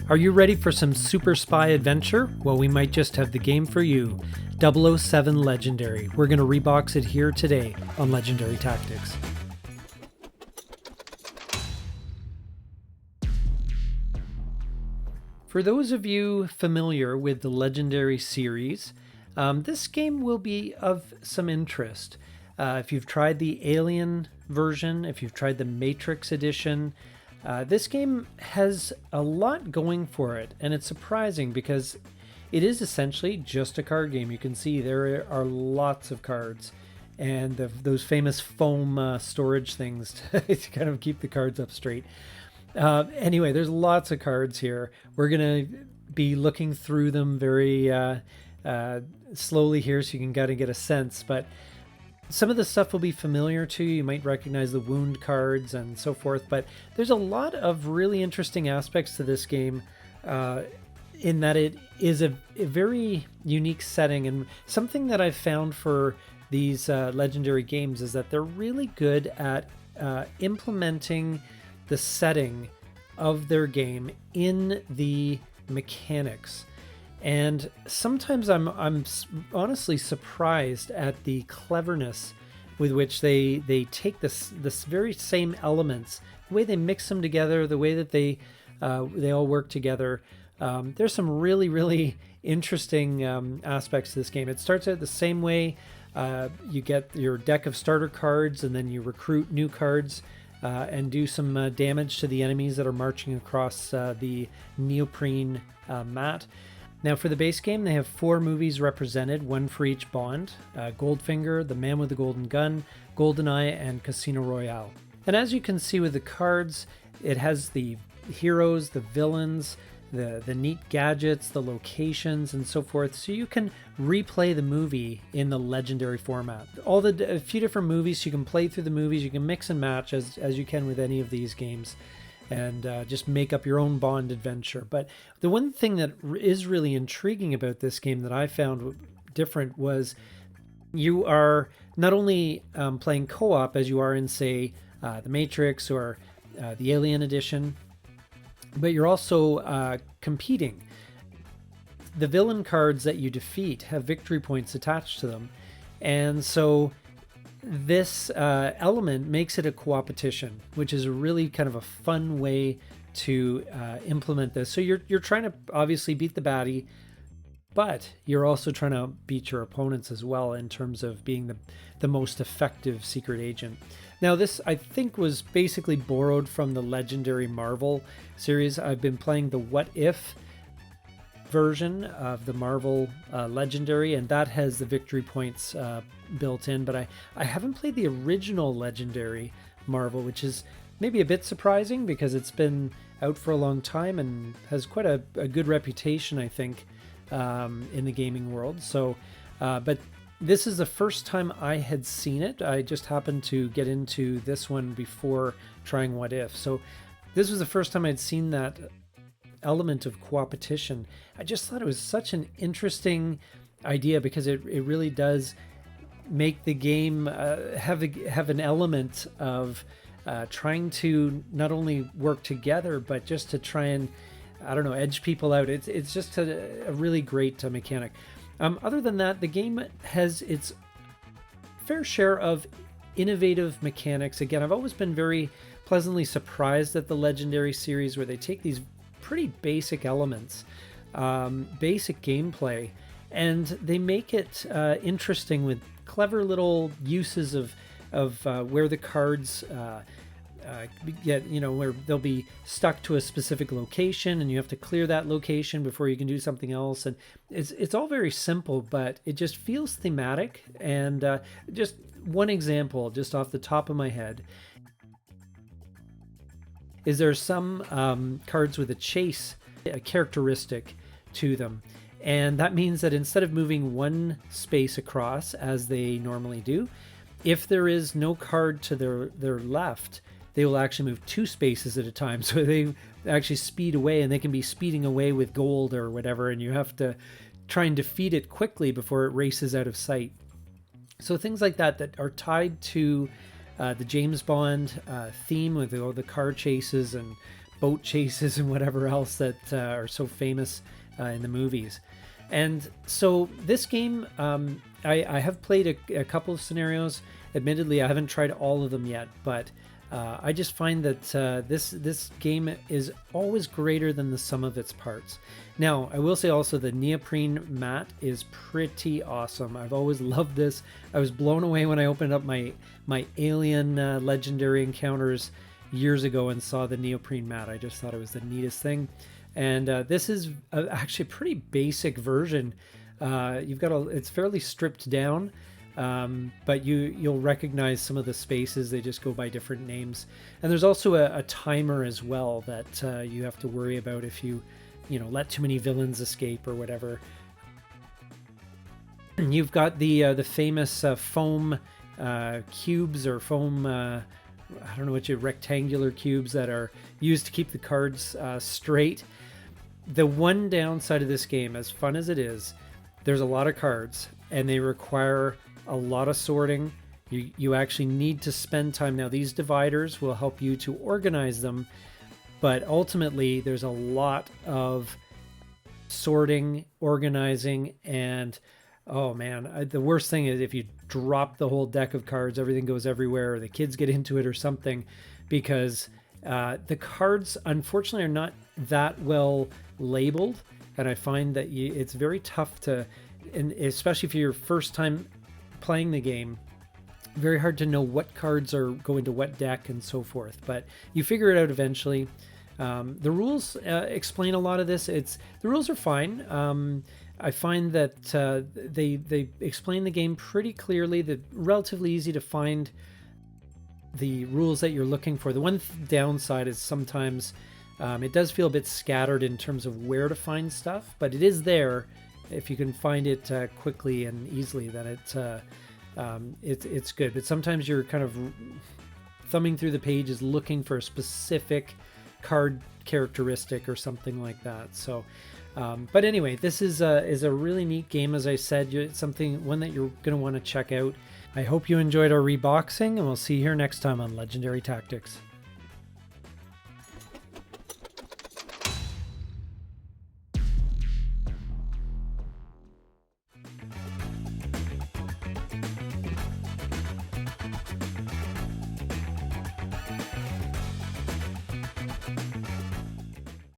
Are you ready for some super spy adventure? Well, we might just have the game for you. 007 Legendary. We're going to rebox it here today on Legendary Tactics. For those of you familiar with the Legendary series, this game will be of some interest. If you've tried the Alien version, if you've tried the Matrix edition, this game has a lot going for it, and it's surprising because it is essentially just a card game. You can see there are lots of cards, and those famous foam storage things to kind of keep the cards up straight. Anyway, there's lots of cards here. We're going to be looking through them very slowly here so you can kind of get a sense, but some of the stuff will be familiar to you. You might recognize the wound cards and so forth, but there's a lot of really interesting aspects to this game in that it is a very unique setting. And something that I've found for these Legendary games is that they're really good at implementing the setting of their game in the mechanics. And sometimes I'm honestly surprised at the cleverness with which they take this very same elements, the way they mix them together, the way that they all work together. There's some really interesting aspects to this game. It starts out the same way. You get your deck of starter cards, and then you recruit new cards and do some damage to the enemies that are marching across the neoprene mat. Now for the base game, they have 4 movies represented, one for each Bond: Goldfinger, The Man with the Golden Gun, GoldenEye, and Casino Royale. And as you can see with the cards, it has the heroes, the villains, the neat gadgets, the locations, and so forth, so you can replay the movie in the Legendary format. A few different movies, you can play through the movies, you can mix and match as you can with any of these games, and just make up your own Bond adventure. But the one thing that is really intriguing about this game that I found different was you are not only playing co-op as you are in, say, the Matrix or the Alien edition, but you're also competing. The villain cards that you defeat have victory points attached to them, and so this element makes it a co-opetition, which is a really kind of a fun way to implement this. So you're trying to obviously beat the baddie, but you're also trying to beat your opponents as well in terms of being the most effective secret agent. Now this, I think, was basically borrowed from the Legendary Marvel series. I've been playing the What If version of the Marvel Legendary, and that has the victory points built in, but I haven't played the original Legendary Marvel, which is maybe a bit surprising because it's been out for a long time and has quite a good reputation, I think, in the gaming world. So but this is the first time I had seen it. I just happened to get into this one before trying What If, so this was the first time I'd seen that element of co-opetition. I just thought it was such an interesting idea because it really does make the game have an element of trying to not only work together, but just to try and, I don't know, edge people out. It's just a really great mechanic. Other than that, the game has its fair share of innovative mechanics. Again, I've always been very pleasantly surprised at the Legendary series, where they take these pretty basic elements, basic gameplay, and they make it interesting with clever little uses of where the cards get, where they'll be stuck to a specific location and you have to clear that location before you can do something else. And it's all very simple, but it just feels thematic. And just one example, just off the top of my head, is there some cards with a chase characteristic to them. And that means that instead of moving one space across as they normally do, if there is no card to their left, they will actually move 2 spaces at a time. So they actually speed away, and they can be speeding away with gold or whatever, and you have to try and defeat it quickly before it races out of sight. So things like that are tied to the James Bond theme with all the car chases and boat chases and whatever else that are so famous in the movies. And so this game, I have played a couple of scenarios. Admittedly, I haven't tried all of them yet, but I just find that this game is always greater than the sum of its parts. Now, I will say also the neoprene mat is pretty awesome. I've always loved this. I was blown away when I opened up my alien legendary encounters years ago and saw the neoprene mat. I just thought it was the neatest thing. And this is actually a pretty basic version. It's fairly stripped down. But you'll recognize some of the spaces. They just go by different names. And there's also a timer as well that you have to worry about if you let too many villains escape or whatever. And you've got the famous foam cubes or foam I don't know what rectangular cubes that are used to keep the cards straight. The one downside of this game, as fun as it is, there's a lot of cards and they require a lot of sorting. You actually need to spend time. Now, these dividers will help you to organize them, but ultimately there's a lot of sorting, organizing, and oh man, the worst thing is if you drop the whole deck of cards, everything goes everywhere, or the kids get into it or something, because the cards unfortunately are not that well labeled, and I find that it's very tough to, and especially if you're first time playing the game, very hard to know what cards are going to what deck and so forth, but you figure it out eventually. The rules explain a lot of this. The rules are fine. I find that they explain the game pretty clearly. They're relatively easy to find the rules that you're looking for. The one downside is sometimes it does feel a bit scattered in terms of where to find stuff, but it is there. If you can find it quickly and easily, then it's good. But sometimes you're kind of thumbing through the pages looking for a specific card characteristic or something like that. So, but anyway, this is a really neat game. As I said, it's one that you're going to want to check out. I hope you enjoyed our reboxing, and we'll see you here next time on Legendary Tactics.